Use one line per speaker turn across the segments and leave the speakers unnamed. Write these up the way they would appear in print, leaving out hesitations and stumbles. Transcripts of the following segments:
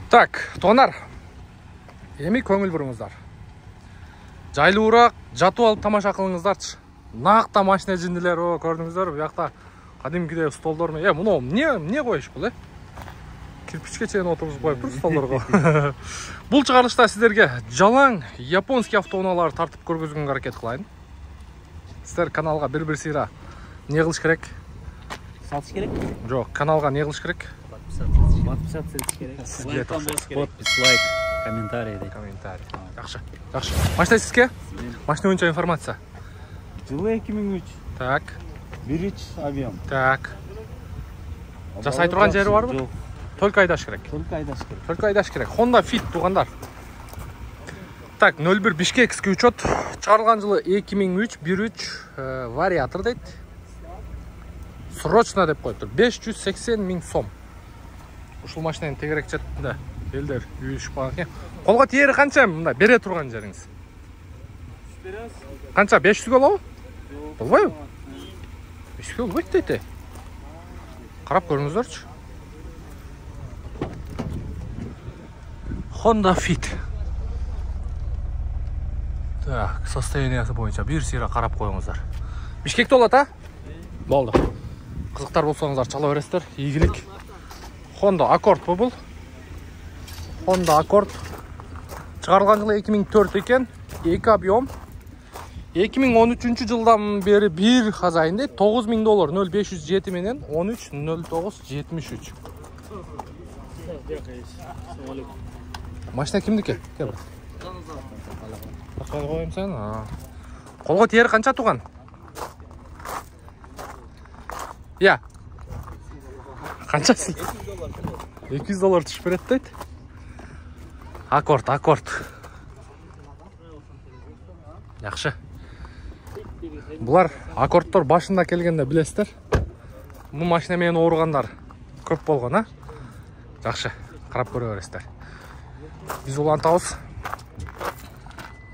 Так, тонар. Эми көңүл буруңуздар. Жайлуураак жатып алып тамаша кылыңыздарчы. Накта машина жиндилер, көрдүңүздөр, буякта кадимкидей столдор менен. Муну эмне коюш бул, кирпичке чейин отургузуп коюптур столдорго. Бул чыгарылышта сиздерге жалаң японский автоунааларды тартып көргөзгөнгө аракет кылайын. Сиздер каналга бир сыйра эмне кылыш керек?
Сатыш керек?
Жок, каналга эмне кылыш керек?
Подписаться етіш керек.
Подпись, лайк, комментарий.
Комментарий. Жакшы. Машина сизге? Машина боюнча информация.
Жылы 2003.
Так.
1.3 объем.
Так. Жасай турган жери барбы?
Жок.
Только айдаш керек. Только айдаш керек. Honda Fit тугандар. Так, 01 Бишкекский учет. Чыгарылган жылы 2003, 1.3 вариатор дейт. Срочно деп коюптур. 580 000 сом. Ушул машинанын тегерек четинде элдер үйүшүп калган экен. Колго тиери канча мындай бере турган жериңиз? Канча? 500 болобу? Болбойбу? 500 болбойт дейт. Карап көрүңүздөрчү. Honda Fit. Так, состояниясы боюнча бир сыйра карап коюңуздар. Бишкекте болот, Болду. Кызыктар болсоңуздар чала бересиздер. Ийгилик. Honda Accord бул. Honda Accord. Чыгарылган жылы 2004 экен. 2 объем. 2013 жылдан бери бир хазайын дейт. $9000 0507 менен 130973. Машина кимдики? Кел. Бакай коем сен. Колго тиери канча туган? Я. Канчасы? $200 түшүп берет дейт. Аккорд. Жакшы. Булар аккордтор башында келгенде билесиздер. Бул машина менен ооругандар көп болгон, Жакшы. Карап көрө бересиздер. Биз улантабыз.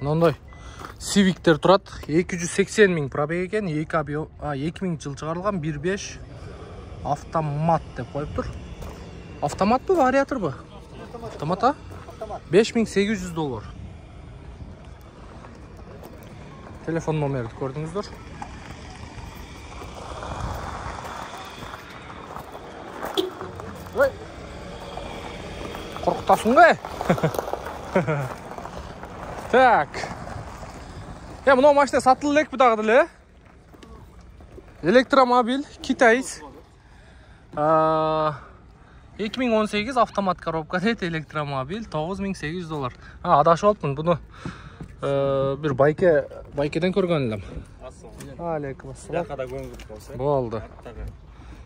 Мындай Civic'тер турат. 280 000 пробег экен. 2000 жыл чыгарылган 1.5 автомат деп коюптур. Автоматпы, вариаторбу? Автомат, $5800. Телефон номерди көрдүңүздөр. Ой. Коркутасың Так. Мына машина сатылып элекпи дагы деле? Электромобиль, китайс. 2018 автомат коробка дейт, электромобиль, $9800. Адашып алыпмын, буну бир байкеден көргөн элем. Алейкум ассалам.
Жакада көңүл болсо.
Болду.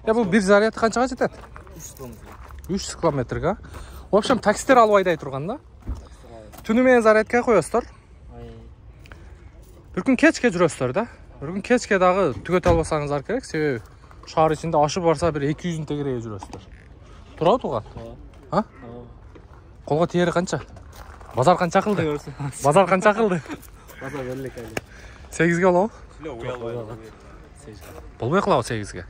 Бул бир заряд канчага жетет? 300 километрге. В общем, таксистер алып айдай турган да. Түнү менен зарядка коесуздар. Бир күн кечке жүрөсүздөр да. Бир күн кечке дагы түгөтө албасаңыздар керек, себеби шаар ичинде ашып барса бир 200 тегерege жүрөсүздөр. Турабы туган? Колго тиери канча? Базар канча кылды? Базар канча кылды?
Базар элек эле.
8ге болобу? Болбой калабы 8ге.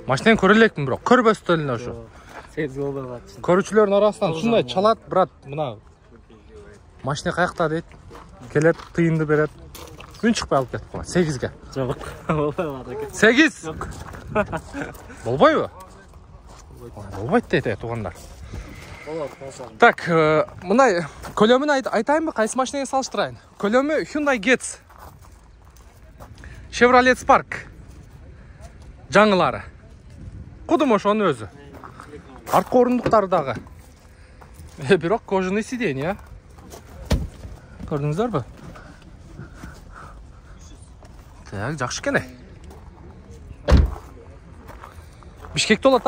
Машинаны көрө элекмин, бирок көрбөстө эле ошо.
8 болду.
Көрүүчүлөрдүн арасынан ушундай чалат, брат, мына машина каякта дейт. Келет, тыйынды берет. Үн чыкпай алып кетип калат 8ге.
Жок. Болбойт.
8? Жок. Болбойбу? Болбойт дейт тугандар. Так, мындай көлөмүн айтайынбы, кайсы машинага салыштырайын? Көлөмү Hyundai Getz, Chevrolet Spark жаңылары. Кудум ошонун өзү. Арткы орундуктары дагы. Бирок кожаный сиденье. Көрдүңүздөрбү? Так, жакшы экен. Бишкекте болот,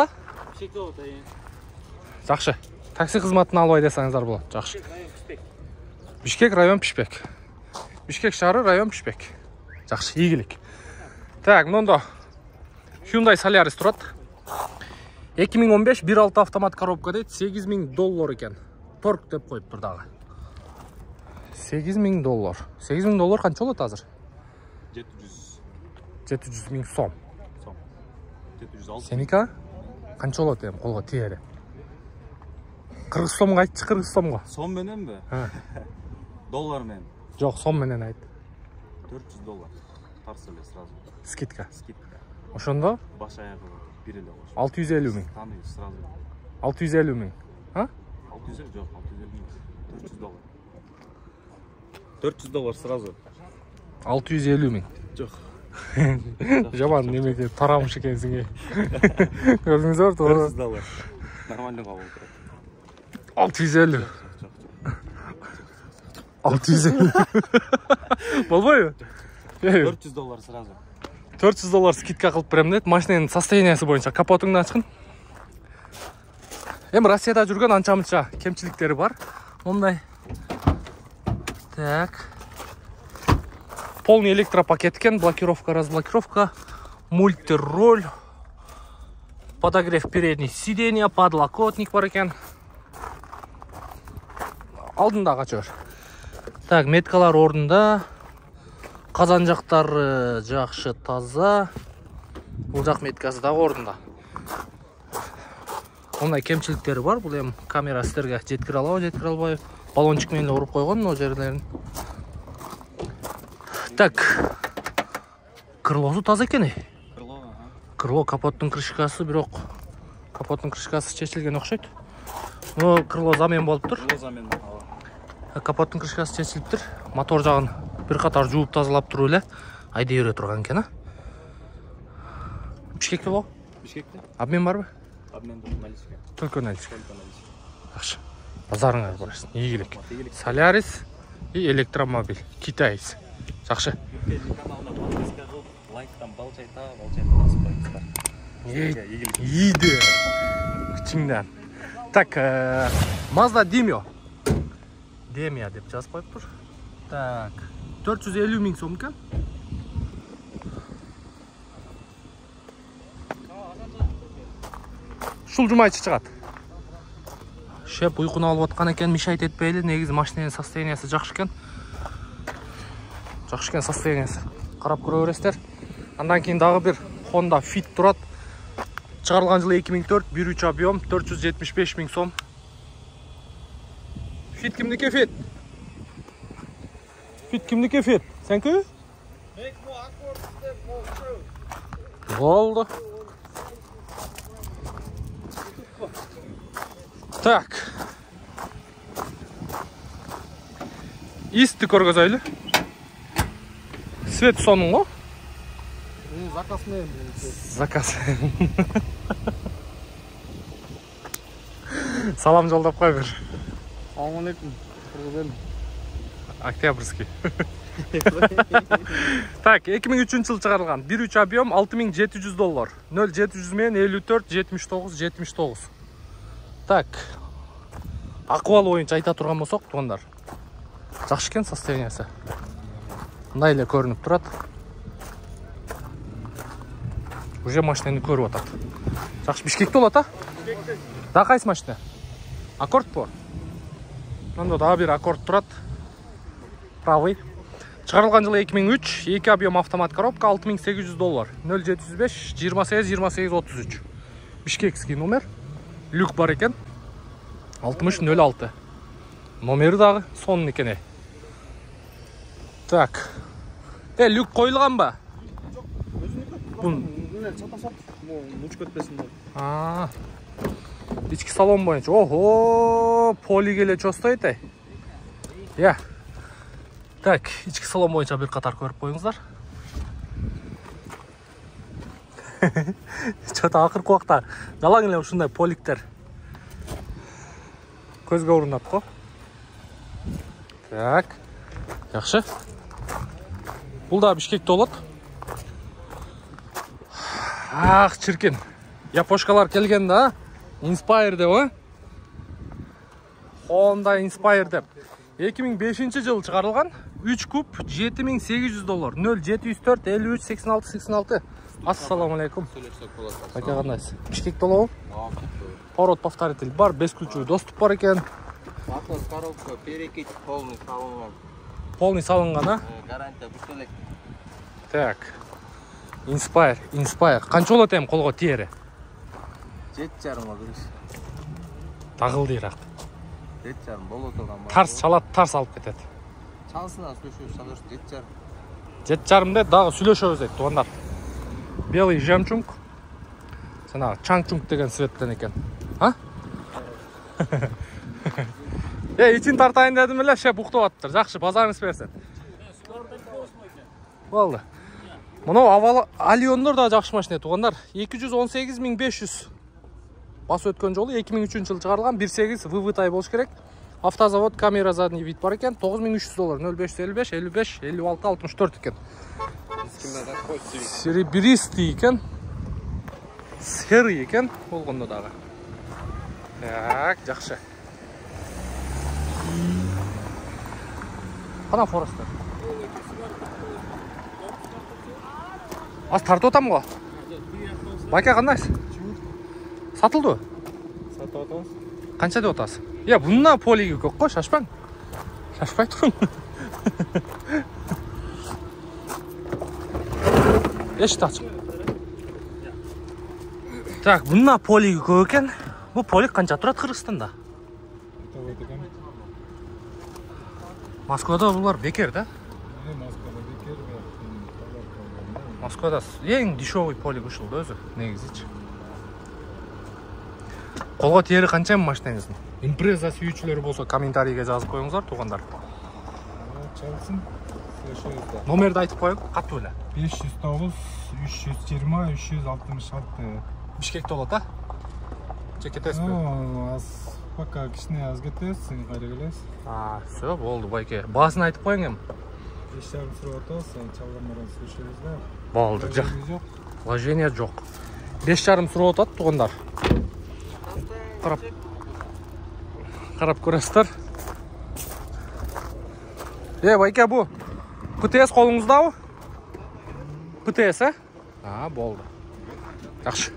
Бишкекте болот,
Жакшы. Такси кызматын албай десеңиздер болот. Жакшы. Бишкек район Пишпек. Бишкек шаары район Пишпек. Жакшы, ийгилик. Так, мындай Hyundai Solaris турат. 2015 1.6 автомат коробка дейт, $8000 экен. Торг деп коюптур дагы. $8000. $8000 канча болот азыр?
700
700 000 сом.
706.
Сеника? Қанша болады эми колго тиери? 40 сомго айтчы, 40 сомго.
Сом мененби? Доллар менен.
Жок, сом менен айт.
$400. Тарсы эле сразу.
Скидка.
Скидка.
Ошондо
Баш аягы бир эле кош.
650 миң.
Таныйбыз сразу.
650 миң. А?
650 жок, 650 миң. $400 сразу.
650 миң.
Жок.
Жаман немеге тарамыш экенсиң. Көрдүңүзбү?
$400. Нормально кабыл турат.
650. 650. Болбойбу?
$400 сразу.
$400 скидка кылып берем дейт. Машинанын состояниясы боюнча капотуңду ачкын. Эми Россияда жүргөн анча-мынча кемчиликтери бар. Мондай. Так. Полный электропакет экен, блокировка, разблокировка, мультироль, подогрев передних сиденья, подлокотник бар экен. Алдында качыр. Так, меткалар ордунда. Казан жактары жакшы, таза. Бул жак меткасы да ордунда. Ондай кемчиликтери бар. Бул эми камера сиздерге жеткире алабы, жеткире албайбы? Баллончик менен уруп койгон о жерлерин. Так. Крылосу таза экен. Крыло, капоттун крышкасы, бирок капоттун крышкасы чечилген окшойт. Но крыло замен болуп тур.
Крыло замен.
Капоттун крышкасы чечилиптир. Мотор жагын бир катар жууп тазалап туруп эле айдай бере турган экен, а? Бишкекте болобу?
Бишкекте?
Обмен барбы?
Обмен наличка.
Только наличка. Жакшы. Базарыңар барасың. Ийгилик. Солярис и электромобиль. Китайец. Жакшы.
Каналына подписка кылып, лайктан балчайта басып коюңуздар.
Ийди. Күчүңдөн. Так, Mazda Demio. Demio деп жазып коюптур. Так, 450 миң сом экен. Ушул жумайчы чыгат. Шеп уйкуну алып аткан экен, мешайт этпейли. Негизи машинанын состояниясы жакшы экен. Жакшы экен состояниясы. Карап көрө бересиздер. Андан кийин дагы бир Honda Fit турат. Чыгарылган жылы 2004, 1.3 объем, 475 миң сом. Fit кимдики Fit? Fit кимдики Fit? Сенки? Болду. Так. Исти көргөзөйлү. Свет сонун го?
Заказ менен.
Заказ. Салам жолдоп кой бир.
Салам алейкум. Кыргызбен.
Октябрьский. Так, 2003 жыл чыгарылган. 1.3 объем $6.700. 0700 менен 54 79 79. Так. Акыбалы боюнча айта турган болсок, туугандар. Жакшы экен состояниясы. Мындай эле көрүнүп турат. Уже машинаны көрүп атат. Жакшы, Бишкекте болот, а? Бишкекте. Да кайсы машина? Аккордпу? Мында дагы бир аккорд турат. Правый. Чыгарылган жылы 2003, 2 объем автомат коробка, $6.800. 0705 28 28 33. Бишкекский номер. Люк бар экен. 6006. Номери дагы сонун экен. Так. Люк коюлганбы? Бун
чатасак, мучка өтпесин деп.
Ички салон боюнча. Ого, полиге эле чостойт. Я. Так, ички салон боюнча бир катар көрүп коюңуздар. Чөтө акыркы убакта жалаң эле ушундай поликтер көзгө урунат го. Так. Жакшы. Бул да Бишкекте болот. Ах, чиркин. Япошкалар келген да. Inspire деп, а? Honda Inspire деп. 2005 жыл чыгарылган. 3 куб $7.800. 0704 53 86 86. Ассаламу алейкум. Ака кандайсыз? Бишкекте болобу? Пород повторитель бар, бесключевый доступ бар экен.
Мотор, коробка, перекид полный салынган.
Полный салынган, а?
Гарантия бүт элек.
Так. Inspire. Қанша болот эми колго тиери?
7,5 кырыш.
Тагылдыйраак.
7,5 боло турган бар.
Тарс чалат, тарс алып кетет.
Чалсынан сүйлөшүп чалыш 7,5.
7,5 деп дагы сүйлөшөбүз дейт туугандар. Белый жемчуг. Жанагы чаңчуг деген цветтен экен. А? Ичин тартайын дедим эле, шеп уктап атыптыр. Жакшы, базарыңыз берсин. Болду. Мына Алиондор да жакшы машина туугандар. 218.500. Бас өткөн жолу 2003-жылы чыгарылган 1.8 VV болуш керек. Автозавод, камера задний вид бар экен. $9.300. 0555 55 56 64 экен. Серебристый экен. Серый экен болгондо дагы. Так, жакшы. Кана Форестер. Аз тартып атам го. Байка кандайсыз? Сатылды?
Сатып атабыз.
Канча деп атасыз? Мына полиги көк қой, шашпаң. Шашпай тұрың. Эшикти ачып. Так, мына полиги көк экен. Бул полиг канча турат Кыргызстанда? Москвада булар бекер да? Москвада эң дешевый полиг ушул өзү, негизичи. Колго тиери канча машинаңыздын? Импреза сүйүүчүлөрү болсо комментарийге жазып коюңуздар туугандар.
Чалсын.
Номерди айтып коеюн, катуу эле.
509 320 366.
Бишкекте болот, а? Же кетесизби?
Аз пока кичине аз кетебиз, сен кайра келесиз.
Всё, болду байке. Баасын айтып коюң эми.
5,5 сурап атабыз, сен чалган менен сүйлөшөбүз да.
Болду, жок. Вложение жок. 5,5 сурап атат туугандар. Карап көрөсүздөр. Байке, бу ПТС колуңуздабы? ПТС, болду. Жакшы.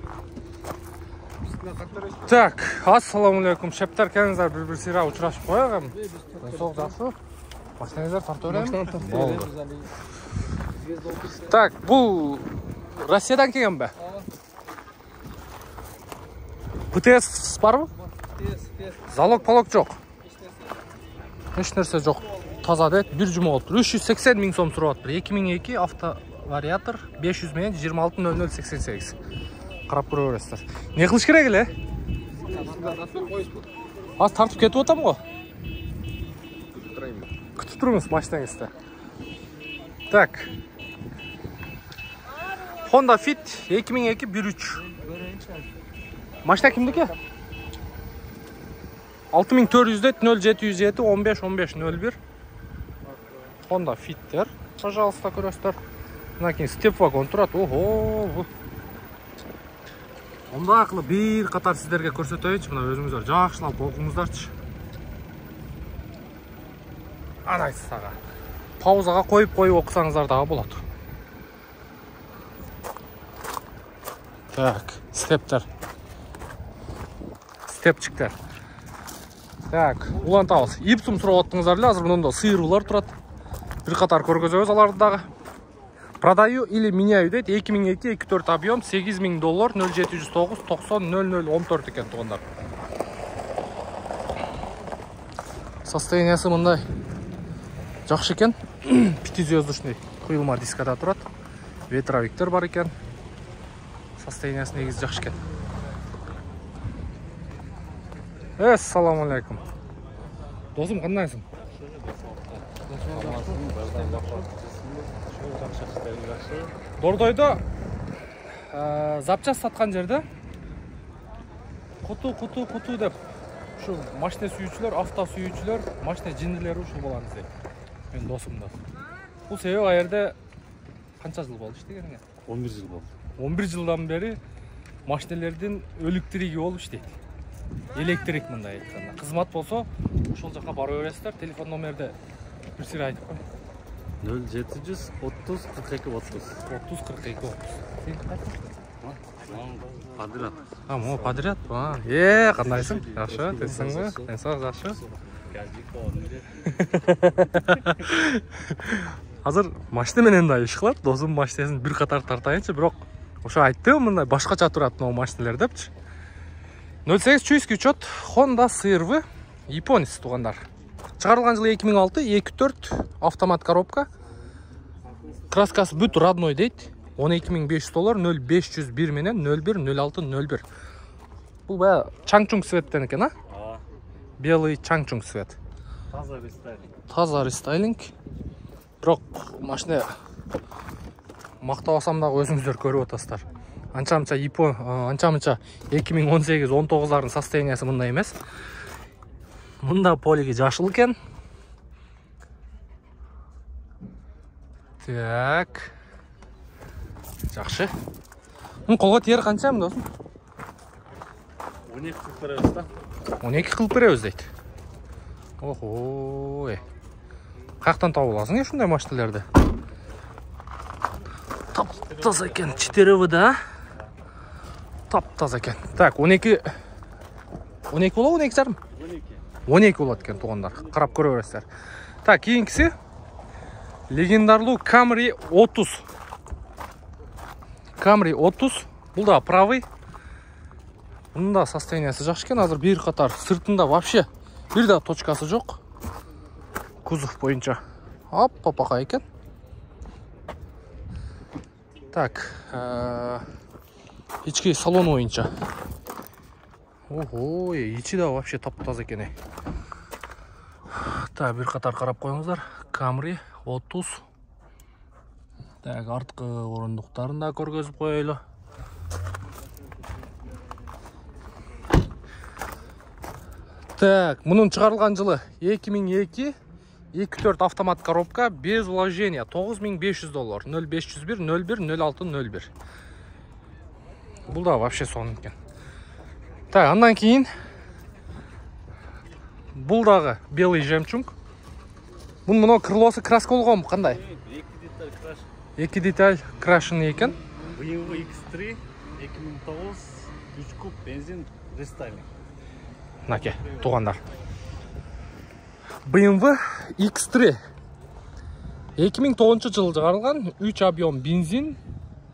Так, ассаламу алейкум. Шептер келиңиздер, бир сыйра учурашып коелу. Соң жакшы. Машинаңыздар тартып берем. Болду. Так, бул Россиядан келгенби? ПТС барбы? Залог полог жок. Эч нерсе жок. Таза дейт, бир жума болуптур. 380 миң сом сурап атыптыр. 2002 авто вариатор 500 менен 26.0088. Карап көрө бересиздер. Не кылыш керек эле? Аз тартып кетип атам го. Күтүп туруңуз машинаңызды. Так. Honda Fit 2002 1.3. Машина кимдики? 6400 0707 15 15 01. Honda Fit'тер. Пожалуйста, көрөсүздөр. Мына кийин степ вагон турат. Ого. Онда акылы бир катар сиздерге көрсөтөйүнчү. Мына өзүңүздөр жакшылап окуңуздарчы. Анайсы сага. Паузага коюп окусаңыздар дагы болот. Так, стептер. Степчиктер. Так, улантабыз. Ипсум сурап аттыңыздар эле, азыр мында сыйыруулар турат. Бир катар көргөзөбүз аларды дагы. Продаю или меняю дейт. 2002-24 объем $8,000 0709 90 0014 экен туугандар. Состояниясы мындай жакшы экен. 5-звездочный куюлма дискада турат. Ветровиктер бар экен. Состояниясы негизи жакшы экен. Ассаламу алейкум. Досум, кандайсың? Дордойдо запчасть саткан жерде куту деп ушу машина сүйүүчүлөр, авто сүйүүчүлөр, машина жиндилери ушул болот дейт. Мен досумда. Бул себеп а жерде канча жыл болду иштегениңе?
11 жыл болду.
11 жылдан бери машиналердин өлүк тириги болуп иштейт. Электрик мындай айтканда. Кызмат болсо, ошол жака бара бересиздер. Телефон номерди бир сыйра айтып кой.
0730 30 42 30.
30 42 30. Сен кайсың?
Подряд.
Мо подряд. Кандайсың? Жакшы, тесиңби? Сен жакшы. азыр машина менен да иш кылат. Досум машинасын бир катар тартайынчы, бирок ошо айтты мындай башкача турат могу машиналар депчи. 08 чуйский учет Honda CR-V японец тугандар. Чыгарылган жылы 2006, 2.4 автомат коробка. Краскасы бүт родной дейт. $12.500 0501 менен 010601. Бул бая Changchun цветтен экен, а? Белый Changchun цвет.
Таза рестайлинг.
Таза рестайлинг. Бирок машина мактабасам дагы өзүңүздөр көрүп атасыздар. Анча-мынча 2018-19-ардын состояниясы мындай эмес. Мында полиги жашыл экен. Так. Жакшы. Колго тиер канча досум?
12 кылып беребиз да.
12 кылып беребиз дейт. Охо. Каяктан таап аласың ушундай машиналарды? Таптаза экен, 4 да. Таптаза экен. Так, 12 болобу, 12,5? 12 болот экен тугандар. Карап көрө бересиздер. Так, кийинкиси легендарлуу Camry 30. Camry 30. Бул да правый. Мында состояниясы жакшы экен. Азыр бир катар сыртында вообще бир да точкасы жок. Кузов боюнча аппапака экен. Так, ички салон боюнча. Ого, ичи да вообще таптаза экен. Так, бир катар карап коюңуздар. Camry 30. Так, арткы орундуктарын да көргөзүп коелу. Так, мунун чыгарылган жылы 2002, 2.4 автомат коробка без вложения $9.500 0501 01 0601. Бул да вообще сонун экен. Так, андан кийин бул дагы белый жемчуг. Бунун мына крылосы краска болгонбу, кандай? 2 деталь крашен экен.
BMW X3 2009 3 куб бензин рестайлинг.
Наке, тугандар. BMW X3 2009 жылы чыгарылган 3 объем бензин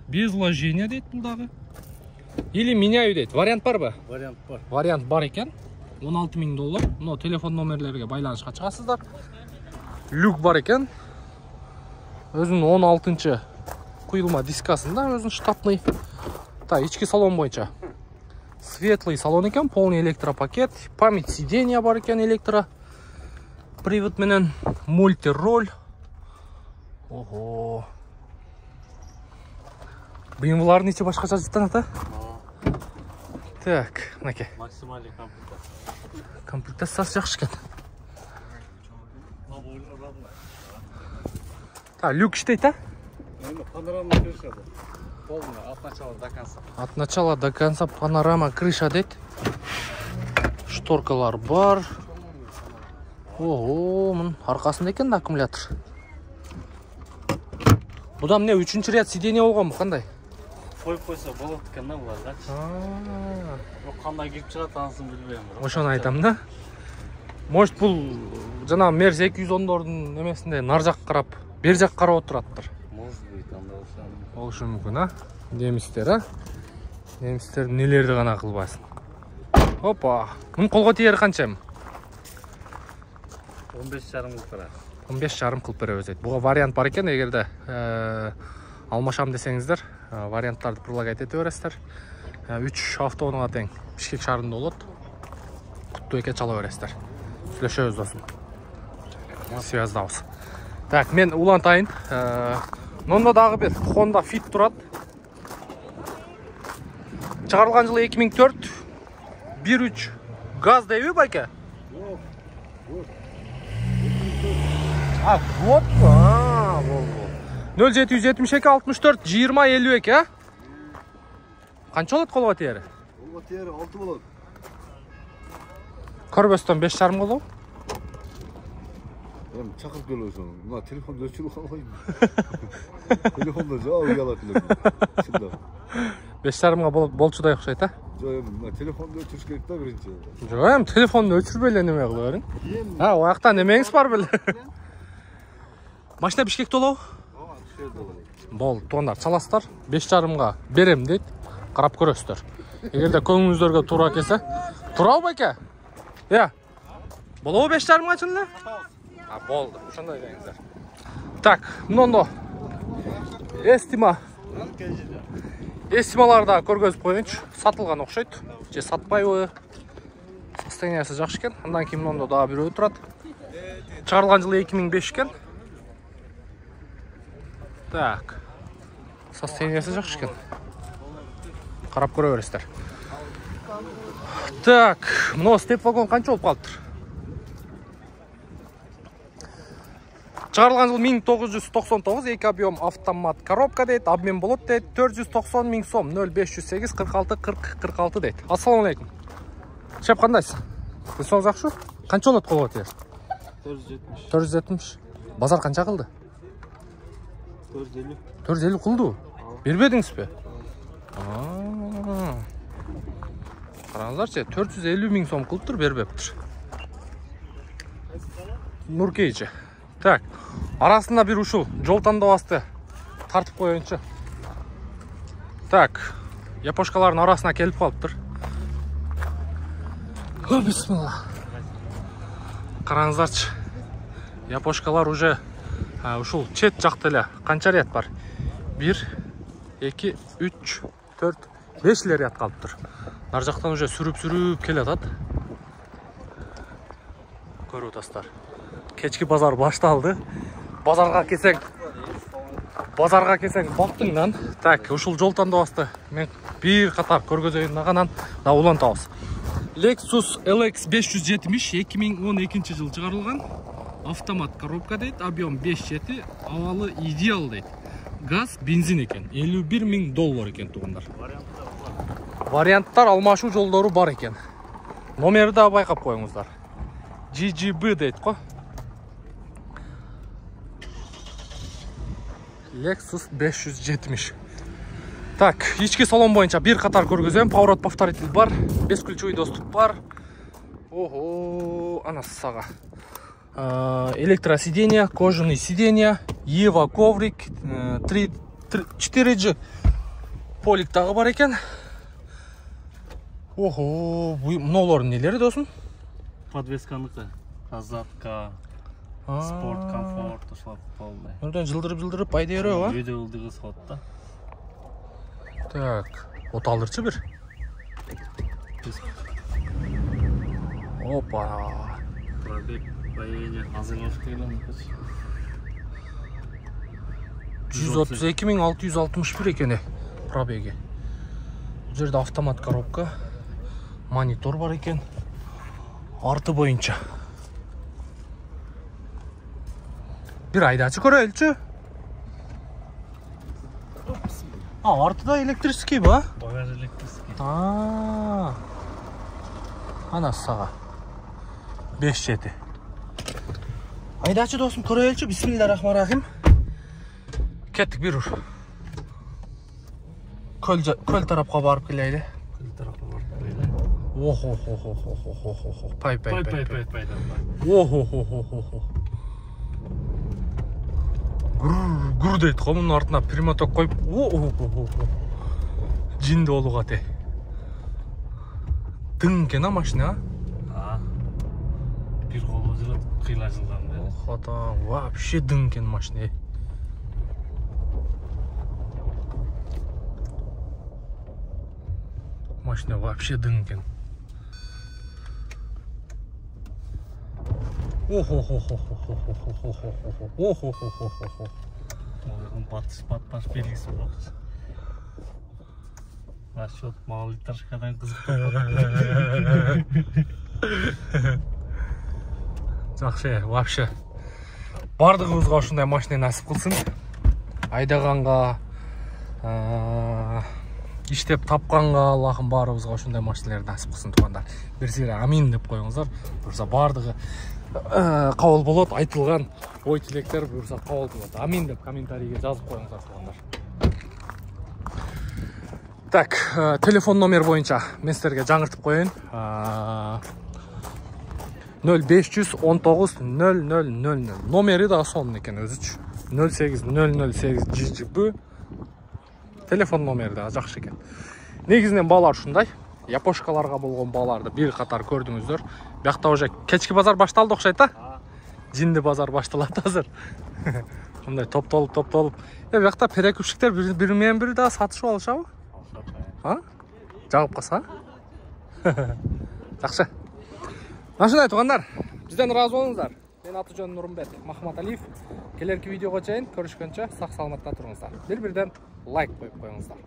без вложения дейт бул дагы. Или меняю дейт. Вариант барбы?
Вариант бар.
Вариант бар экен. $16.000. Мына телефон номерлерге байланышка чыгасыздар. Люк бар экен. Өзүнүн 16-чы куюлма дискасында, өзүнүн штатный. Так, ички салон боюнча. Светлый салон экен, полный электропакет, память сиденья бар экен, электро привод менен, мультироль. Ого. Буюмларын ичи башкача жыттанат, а? Так, мынакей.
Максимальный комплектация.
Комплектациясы жакшы экен. Так, люк иштейт, а?
Панорама крыша. Полная, от начала до конца.
От начала до конца панорама крыша дейт. Шторкалар бар. Ого, мын аркасында экен да аккумулятор. Буда эмне 3-чү ряд сиденье болгонбу, кандай?
Коюп койсо болот экен да булардачы. Бирок кандай кирип чыгат анысын билбейм.
Ошону айтам да. Может бул жана Мерс 210дордун немесинде нар жак карап, бер жак карап отураттыр.
Может быть, анда
Болушу мүмкүн, а? Немистер, а? Немистер нелерди гана кылбайсың. Опа, мунун колго тиери канча?
15,5 кылып берет.
15,5 кылып беребиз дейт. Буга вариант бар экен, эгерде алмашам десеңиздер, варианттарды предлагать ете бересиздер. 3 автоунуга тең Бишкек шаарында болот. Куттуу эке чала бересиздер. Сүйлөшөбүз досум. Связдабыз. Так, мен улантайын. Мында дагы бир Honda Fit турат. Чыгарылган жылы 2004. 1.3 газ дейби байке?
Жок.
А, вот. 0772 64 20 52, а? Канча болот колго тиери?
Колго тиери 6 болот.
Көрбөстөн 5,5 болобу?
Hem çakır geliyorsun. Ulan telefonda ölçülü kalayım. Telefonda cevap yalatılır. Şimdi.
5,5 болчудай окшойт, а?
Joyum, telefonda ölçüş gerek de birinci.
Жок, эми телефонду өчүрбөй эле неме кыла бериң. А, уякта немеңиз бар беле? Машина Бишкекте болобу? Болду, туугандар, чаласыздар. 5,5-га берем дейт. Карап көрөсүздөр. Эгерде көңүлүңүздөргө туура келсе, туурабы байке? Болобу 5,5-га чын эле? Болду. Ошондой деңиздер. Так, мынондо эстималарды көргөзүп коеюнчу. Сатылган окшойт. Же сатпайбы? Состояниясы жакшы экен. Андан кийин мынондо дагы бирөө турат. Чыгарылган жылы 2005 экен. Так. Состояниясы жакшы экен. Карап көрө бересиздер. Так, мына степ вагон канча болуп калыптыр? Чыгарылган жыл 1999, 2 объем автомат коробка дейт, обмен болот дейт, 490 000 сом, 0508 46 40 46 дейт. Ассаламу алейкум. Шеп кандайсыз? Сиз жакшы? Канча болот колго тез?
470.
470. Базар канча кылды?
450.
450 кылды. Бербедиңизби? Караңыздарчы, 450 000 сом кылыптыр, бербептир. Нуркейчи. Так, арасында бир ушул жол тандабасты тартып коеюнчу. Так, япошкалардын арасына келип калыптыр. Бисмилла. Караңыздарчы. Япошкалар уже ушул чет жакта эле канча ряд бар? 1 2 3 4 5 ряд калыптыр. Нар жактан уже сүрүп келатат. Көрүп атасыздар. Кечки базар башталды. Базарга келсең бактыңдан. Так, ушул жол тандабасты мен бир катар көргөзөйүн даганан да улантабыз. Lexus LX 570 2012 жыл чыгарылган. Автомат коробка дейт, объем 5,7, авалы идеал дейт. Газ, бензин экен. $51 000 экен туугандар. Варианттар алмашуу жолдору бар экен. Номерди да байкап коюңуздар. GGB дейт го. Lexus 570. Так, ички салон боюнча бир катар көргөзөм. Поворот повторитель бар, бесключевый доступ бар. Ого, ана сага. Электросиденья, кожаные сиденья, Ева коврик, 4G полик дагы бар экен. Ого, мыналардын нелери досун?
Подвесканыкы, азатка, спорт, комфорт, ушулар полный.
Мындан жылдырып пайда берөбү, а?
Үйдө ылдыгы сот да.
Так, оталдырчы бир. Опа.
Пробег поедет, азыгышкы эле.
132 661 экен пробеги. Бул жерде автомат коробка, монитор бар экен. Арты боюнча. Бир айдачы көрөлчү. Артыда электрический ба?
Багаж электрический.
Ана сага. 5,7. Айдачы досум көрөлчү. Бисмиллахиррахманиррахим. Кеттик бир ур. Көл тарапка барып келели.
Көл тарапка барып келели.
Охо. Пай. Охо. Гүр дейт го, мунун артына приматок коюп. Жинди болууга те. Дың экен машина.
Бир колу жүрөт, кыйла жылганда.
Охота, вообще дың экен машина. Машина вообще дың экен. Охо.
Батпаш белгиси болот. Насчет малолитражкадан кызык.
Жакшы, вообще. Бардыгыбызга ушундай машина насип кылсын. Айдаганга, иштеп тапканга Аллахым баарыбызга ушундай машиналарды насип кылсын туугандар. Бир сире амин деп коюңуздар. Буюрса бардыгы кабыл болот, айтылган ой тилектер буюрса кабыл болот. Амин деп комментарийге жазып коюңуздар туугандар. Так, телефон номер боюнча мен силерге жаңыртып коеюн. 0519 0000. Номери да сонун экен өзүчү. 08 008 JJB телефон номері да жақсы екен. Негізінен балар ушундай. Япошкаларга болгон баларды бир катар көрдүңүздөр. Биякта уже кечки базар башталды окшойт да? Жинди базар башталат азыр. Мындай топтолуп. Биякта перекупщиктер бири менен бири да сатышып алышабы? А? Жагып калса? Жакшы. Машина туугандар, бизден ыраазы болуңуздар. Мен аты-жөнүм Нурмбет Махматалиев. Келерки видеого чейин көрүшкөнчө сак саламатта туруңуздар. Бир-бирден лайк коюп коюңуздар.